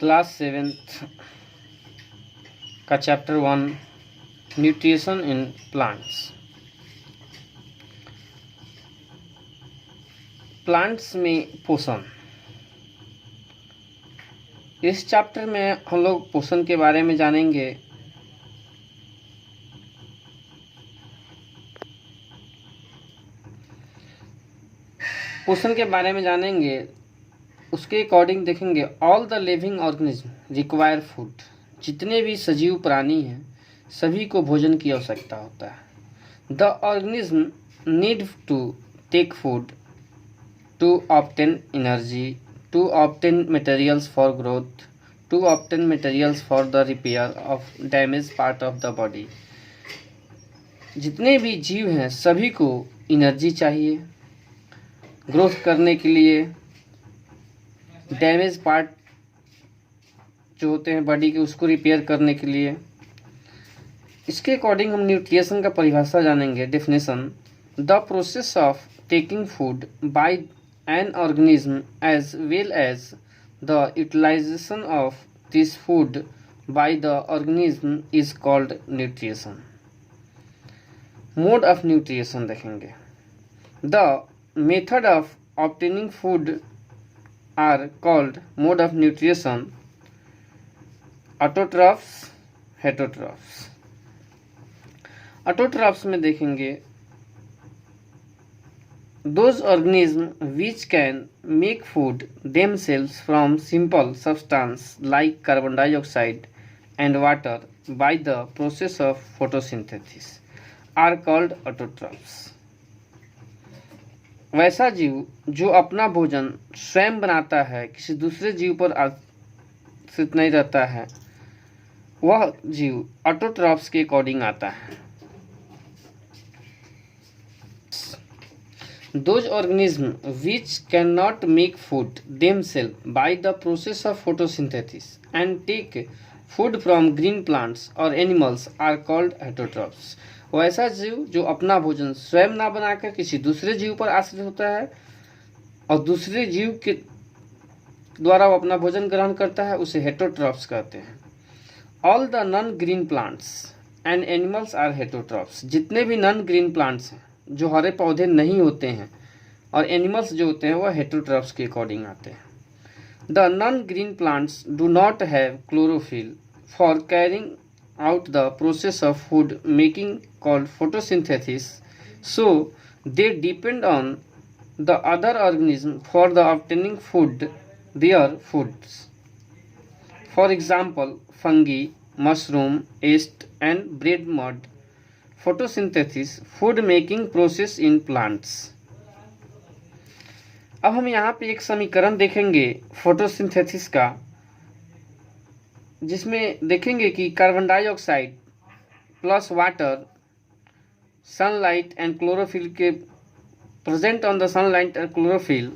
Class 7th का chapter 1 nutrition in plants. Plants में पोषण। इस चैप्टर में हम लोग पोषण के बारे में जानेंगे। पोषण के बारे में जानेंगे, उसके अकॉर्डिंग देखेंगे all the living organism require food. जितने भी सजीव प्राणी हैं सभी को भोजन की आवश्यकता होता है। The organism need to take food to obtain energy, to obtain materials for growth, to obtain materials for the repair of damage part of the body. जितने भी जीव हैं सभी को एनर्जी चाहिए ग्रोथ करने के लिए, डैमेज पार्ट जो होते हैं बॉडी के उसको रिपेयर करने के लिए। इसके अकॉर्डिंग हम न्यूट्रिशन का परिभाषा जानेंगे, definition. The process of taking food by an organism as well as the utilisation of this food by the organism is called nutrition. Mode of nutrition देखेंगे। The method of obtaining food are called mode of nutrition, autotrophs, heterotrophs। autotrophs में देखेंगे those organisms which can make food themselves from simple substance like carbon dioxide and water by the process of photosynthesis are called autotrophs। वैसा जीव जो अपना भोजन स्वयं बनाता है, किसी दूसरे जीव पर आश्रित नहीं रहता है, वह जीव ऑटोट्रॉफ्स के अकॉर्डिंग आता है। Those organisms which cannot make food themselves by the process of photosynthesis and take food from green plants or animals are called heterotrophs। वैसा जीव जो अपना भोजन स्वयं ना बनाकर किसी दूसरे जीव पर आश्रित होता है और दूसरे जीव के द्वारा वो अपना भोजन ग्रहण करता है, उसे हेटेरोट्रॉफ्स कहते हैं। All the non green plants and animals are heterotrophs. जितने भी नॉन ग्रीन प्लांट्स हैं जो हरे पौधे नहीं होते हैं और एनिमल्स जो होते हैं वह हेटेरोट्रॉफ्स के अकॉर्डिंग आते हैं। The non green plants do not have chlorophyll for carrying out the process of food making called photosynthesis, so they depend on the other organism for the obtaining food, their foods. For example, fungi, mushroom, yeast and bread mud। photosynthesis food making process in plants। अब हम यहाँ पे एक समीकरण देखेंगे photosynthesis का, जिसमें देखेंगे कि carbon dioxide plus water, sunlight and chlorophyll के present on the sunlight and chlorophyll,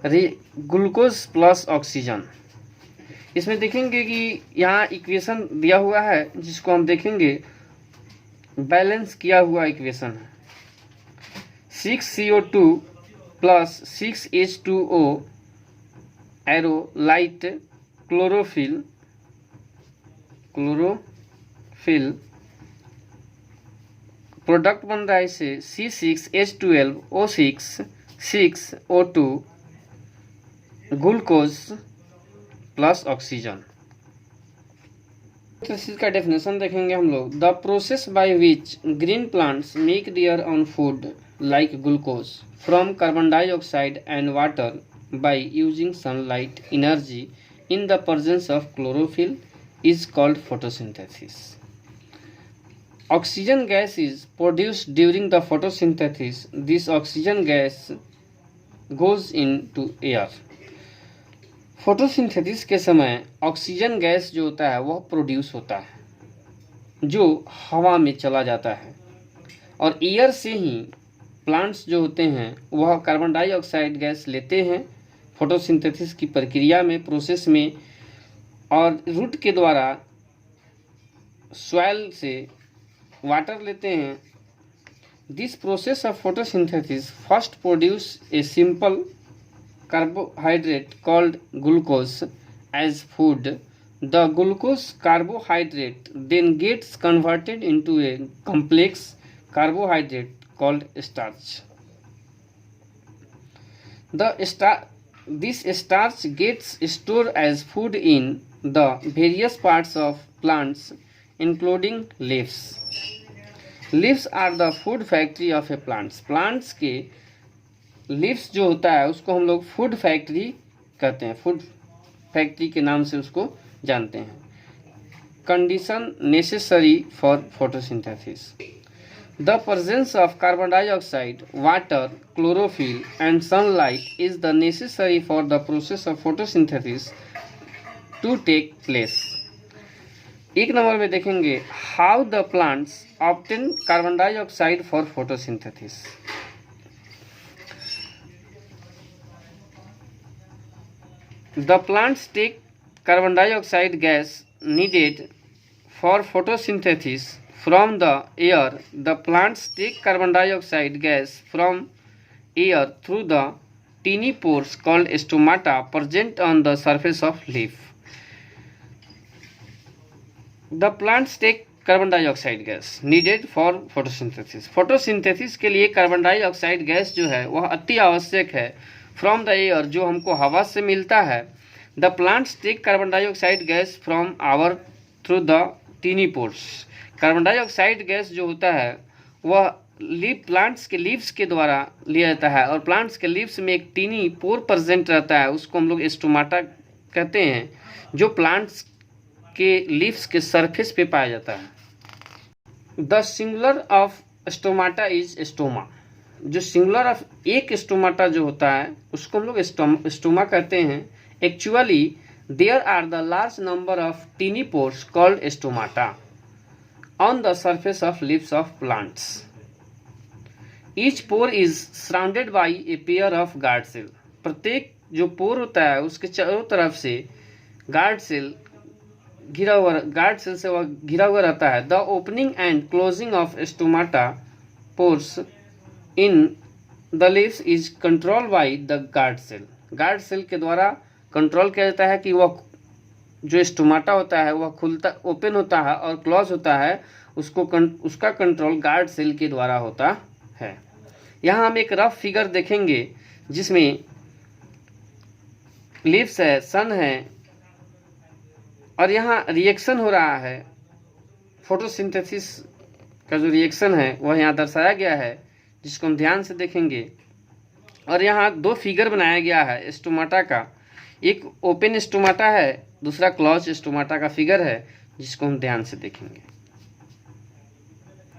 glucose plus oxygen. इसमें देखेंगे कि यहाँ इक्वेशन दिया हुआ है जिसको हम देखेंगे बैलेंस किया हुआ इक्वेशन है। 6CO2 plus 6H2O arrow light chlorophyll product बन रहा है इससे C6H12O6 6O2 glucose plus oxygen. इसका डेफिनेशन देखेंगे हम लोग। The process by which green plants make their own food like glucose from carbon dioxide and water by using sunlight energy in the presence of chlorophyll is called photosynthesis। Oxygen gas is produced during the photosynthesis। This oxygen gas goes into air। Photosynthesis के समय oxygen gas जो होता है वह produce होता है जो हवा में चला जाता है, और एयर से ही प्लांट्स जो होते हैं वह कार्बन डाइऑक्साइड गैस लेते हैं फोटोसिंथेसिस की प्रक्रिया में, प्रोसेस में, और रूट के द्वारा सॉइल से वाटर लेते हैं। This process of photosynthesis first produce a simple carbohydrate called glucose as food, the glucose carbohydrate then gets converted into a complex carbohydrate called starch. This starch gets stored as food in the various parts of plants, including leaves. Leaves are the food factory of a plants. Plants के leaves जो होता है उसको हम लोग food factory कहते हैं, food factory के नाम से उसको जानते हैं. Condition necessary for photosynthesis. The presence of carbon dioxide, water, chlorophyll and sunlight is the necessary for the process of photosynthesis to take place. एक नंबर में देखेंगे how the plants obtain carbon dioxide for photosynthesis. The plants take carbon dioxide gas needed for photosynthesis from the air. The plants take carbon dioxide gas from air through the tiny pores called stomata present on the surface of leaf. The plants take carbon dioxide gas needed for photosynthesis. photosynthesis के लिए carbon dioxide gas जो है वह अति आवश्यक है from the air, जो हमको हवा से मिलता है. The plants take carbon dioxide gas from our through the tiny pores. Carbon dioxide gas जो होता है वह प्लांट्स के लीव्स के द्वारा लिया जाता है, और प्लांट्स के लीव्स में एक टीनी पोर प्रेजेंट रहता है, उसको हम लोग स्टोमाटा कहते हैं, जो प्लांट्स के लीव्स के सरफेस पे पाया जाता है. The singular of stomata is stoma. जो सिंगुलर ऑफ एक स्टोमाटा जो होता है उसको हम लोग स्टोमा कहते हैं. Actually there are the large number of tiny pores called stomata on the surface of leaves of plants. Each pore is surrounded by a pair of guard cell. प्रत्येक जो पोर होता है उसके चारों तरफ से गार्ड सेल से वह घिरा हुआ रहता है. The opening and closing of stomata pores in the leaves is controlled by the guard cell. Guard cell के द्वारा कंट्रोल किया जाता है कि वह जो स्टोमाटा होता है वह खुलता ओपन होता है और क्लोज होता है, उसका कंट्रोल गार्ड सेल के द्वारा होता है. यहाँ हम एक रफ फिगर देखेंगे जिसमें लीव्स है, सन है, और यहाँ रिएक्शन हो रहा है. फोटोसिंथेसिस का जो रिएक्शन है वह यहाँ दर्शाया गया है, जिसको हम ध्यान से देखेंगे. और यहाँ दो फिगर बनाया गया है स्टोमाटा का. एक ओपन स्टोमाटा है, दूसरा क्लोज स्टोमाटा का फिगर है, जिसको हम ध्यान से देखेंगे.